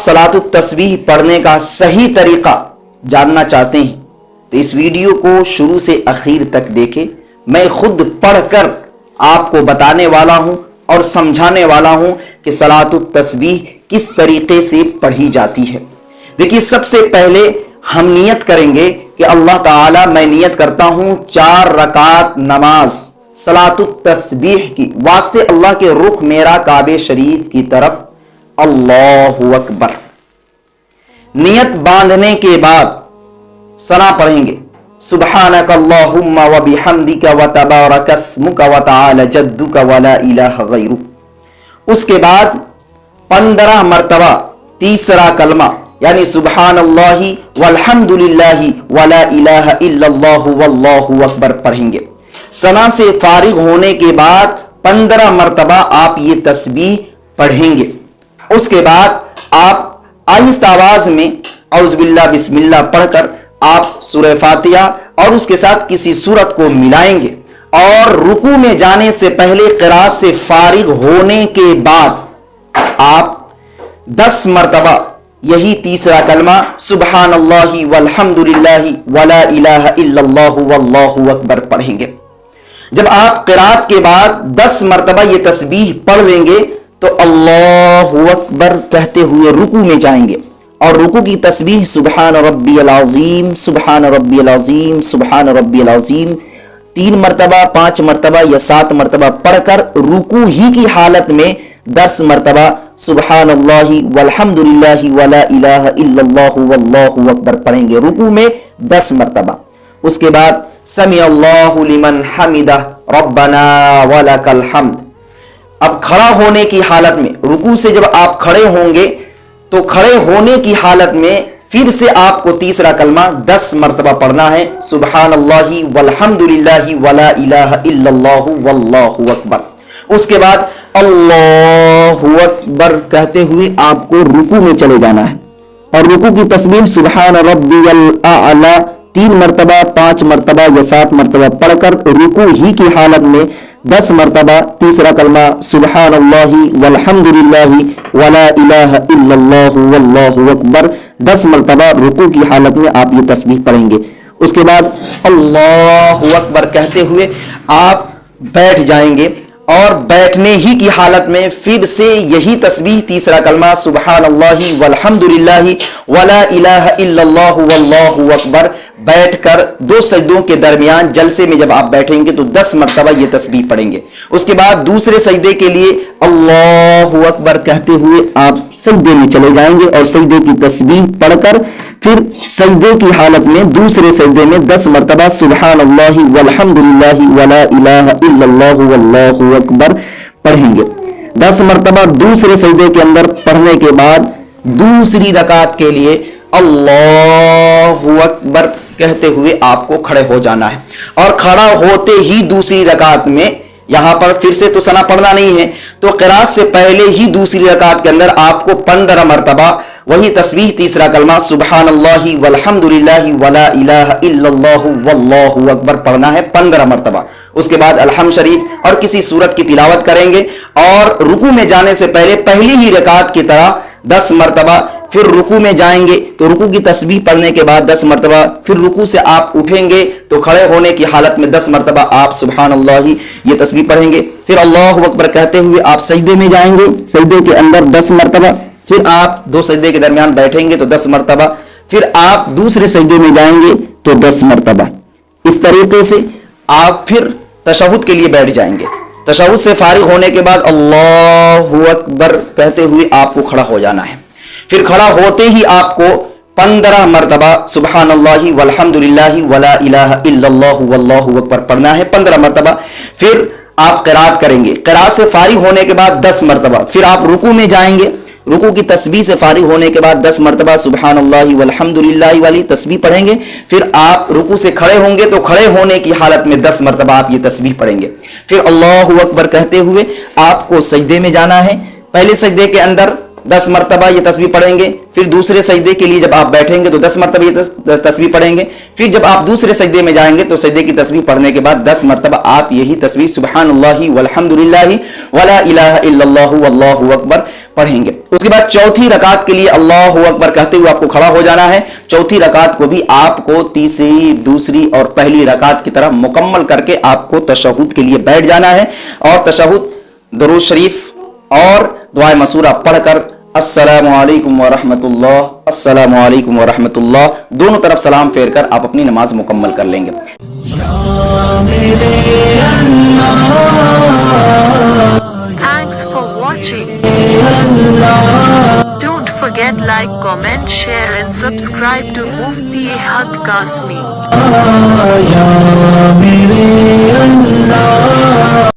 सलातुत तस्बीह पढ़ने का सही तरीका जानना चाहते हैं तो इस वीडियो को शुरू से आखिर तक देखें। मैं खुद पढ़कर आपको बताने वाला हूं और समझाने वाला हूं कि सलातुत तस्बीह किस तरीके से पढ़ी जाती है। देखिए, सबसे पहले हम नियत करेंगे कि अल्लाह ताला, मैं नियत करता हूं 4 रकात नमाज सलातुत तस्बीह की, वास्ते अल्लाह के रुख मेरा काबे शरीफ की तरफ, अल्लाहु अकबर। नियत बांधने के बाद सना पढ़ेंगे, सुब्हानक अल्लाहुम्मा व बिहम्दिका व तबारक अस्मुका व तआला जद्दुका व ला इलाहा गैरुक। उसके बाद 15 मरतबा तीसरा कलमा यानी सुब्हानल्लाहि वल्हम्दुलिल्लाहि व ला इलाहा इल्लल्लाहु वल्लाहु अकबर पढ़ेंगे। सना से फारिग होने के बाद 15 मरतबा आप ये तस्बीह पढ़ेंगे। उसके बाद आप आहिस्ता आवाज में औज़ बिल्लाह बिस्मिल्लाह पढ़कर आप सूरह फातिहा और उसके साथ किसी सूरत को मिलाएंगे और रुकू में जाने से पहले क़िराअत से फारिग होने के बाद आप 10 मरतबा यही तीसरा कलमा सुब्हानल्लाहि वल्हम्दुलिल्लाहि वला इलाहा इल्लल्लाहु वल्लाहु अकबर पढ़ेंगे। जब आप क़िराअत के बाद 10 मरतबा ये तस्बीह पढ़ लेंगे तो अल्लाहु अकबर कहते हुए रुकू में जाएंगे और रुकू की तस्बीह सुब्हान रब्बियल अज़ीम, सुब्हान रब्बियल अज़ीम, सुब्हान रब्बियल अज़ीम 3 मरतबा, 5 मरतबा या 7 मरतबा पढ़कर रुकू ही की हालत में 10 मरतबा सुब्हानल्लाहि वल्हम्दुलिल्लाहि वला इलाहा इल्लल्लाहु वल्लाहु अकबर पढ़ेंगे रुकू में 10 मरतबा। उसके बाद समी अल्लाहु लिमन हमिदा रब्बना वलकल हम्द। अब खड़ा होने की हालत में, रुकू से जब आप खड़े होंगे तो खड़े होने की हालत में फिर से आपको तीसरा कलमा 10 मरतबा पढ़ना है, सुब्हानल्लाहि वल्हम्दुलिल्लाहि वला इलाहा इल्लल्लाहु वल्लाहु अकबर। उसके बाद अल्लाहु अकबर कहते हुए आपको रुकू में चले जाना है और रुकू की तस्बीह सुब्हान रब्बियल आला 3 मरतबा, 5 मरतबा या 7 मरतबा पढ़कर रुकू ही की हालत में 10 मरतबा तीसरा कलमा सुब्हानल्लाहि वल्हम्दुलिल्लाहि वला इलाहा इल्लल्लाहु वल्लाहु अकबर 10 मरतबा रुकू की हालत में आप ये तस्बीह पढ़ेंगे। उसके बाद अल्लाहु अकबर कहते हुए आप बैठ जाएंगे और बैठने ही की हालत में फिर से यही तस्बीह तीसरा कलमा सुब्हानल्लाहि वल्हम्दुलिल्लाहि वला इलाहा इल्लल्लाहु वल्लाहु अकबर बैठकर 2 सजदों के दरमियान जलसे में जब आप बैठेंगे तो 10 मरतबा ये तस्बीह पढ़ेंगे। उसके बाद दूसरे सजदे के लिए अल्लाहु अकबर कहते हुए आप सजदे में चले जाएंगे और सजदे की तस्बीह पढ़कर फिर सजदे की हालत में दूसरे सजदे में 10 मरतबा सुब्हानल्लाहि वल्हम्दुलिल्लाहि वला इलाहा इल्लल्लाहु वल्लाहु अकबर पढ़ेंगे। 10 मरतबा दूसरे सजदे के अंदर पढ़ने के बाद दूसरी रकात के लिए अल्लाहु अकबर कहते हुए आपको खड़े हो जाना है और खड़ा होते ही दूसरी रकात में, यहां पर फिर से तो सना पढ़ना नहीं है, तो क़िराअत से पहले ही दूसरी रकात के अंदर आपको 15 मरतबा वही तस्बीह तीसरा कलमा सुब्हानल्लाहि वल्हम्दुलिल्लाहि वला इलाहा इल्लल्लाहु वल्लाहु अकबर पढ़ना है 15 मरतबा। उसके बाद अलहम्द शरीफ और किसी सूरत की तिलावत करेंगे और रुकू में जाने से पहले पहली ही रकात की तरह 10 मरतबा फिर रुकू में जाएंगे तो रुकू की तस्बीह पढ़ने के बाद 10 मरतबा फिर रुकू से आप उठेंगे तो खड़े होने की हालत में 10 मरतबा आप सुब्हानल्लाहि ये तस्बीह पढ़ेंगे। फिर अल्लाहु अकबर कहते हुए आप सजदे में जाएंगे, सजदे के अंदर 10 मरतबा, फिर आप 2 सजदे के दरमियान बैठेंगे तो 10 मरतबा, फिर आप दूसरे सजदे में जाएंगे तो 10 मरतबा। इस तरीके से आप फिर तशहुद के लिए बैठ जाएंगे। तशहुद से फारिग होने के बाद अल्लाहु अकबर कहते हुए आपको खड़ा हो जाना है। फिर खड़ा होते ही आपको 15 मरतबा सुब्हानल्लाहि वल्हम्दुलिल्लाहि वला इलाहा इल्लल्लाहु वल्लाहु अकबर पढ़ना है 15 मरतबा। फिर आप क़िराअत करेंगे, क़िराअत से फारिग होने के बाद 10 मरतबा, फिर आप रुकू में जाएंगे, रुकू की तस्बीह से फारिग होने के बाद 10 मरतबा सुब्हानल्लाहि वल्हम्दुलिल्लाहि वाली तस्बीह पढ़ेंगे। फिर आप रुकू से खड़े होंगे तो खड़े होने की हालत में 10 मरतबा आप ये तस्बीह पढ़ेंगे। फिर अल्लाहु अकबर कहते हुए आपको सजदे में जाना है। पहले सजदे के अंदर 10 मरतबा ये तस्बीह पढ़ेंगे, फिर दूसरे सजदे के लिए जब आप बैठेंगे तो 10 मरतबा ये तस्बीह पढ़ेंगे, फिर जब आप दूसरे सजदे में जाएंगे तो सजदे की तस्बीह पढ़ने के बाद 10 मरतबा आप यही तस्बीह सुब्हानल्लाहि वल्हम्दुलिल्लाहि वला इलाहा इल्लल्लाहु वल्लाहु अकबर پڑھیں گے. اس کے بعد چوتھی رکعت کے لیے اللہ اکبر کہتے ہوئے آپ کو کھڑا ہو جانا ہے. چوتھی رکعت کو بھی آپ کو تیسری، دوسری اور پہلی رکعت کی طرح مکمل کر کے آپ کو تشہد کے لیے بیٹھ جانا ہے، اور تشہد، درود شریف اور دعائے مسورہ پڑھ کر السلام علیکم ورحمۃ اللہ، السلام علیکم ورحمۃ اللہ دونوں طرف سلام پھیر کر آپ اپنی نماز مکمل کر لیں گے. Thanks for watching. Don't forget like, comment, share and subscribe to Mufti Haq Qasmi.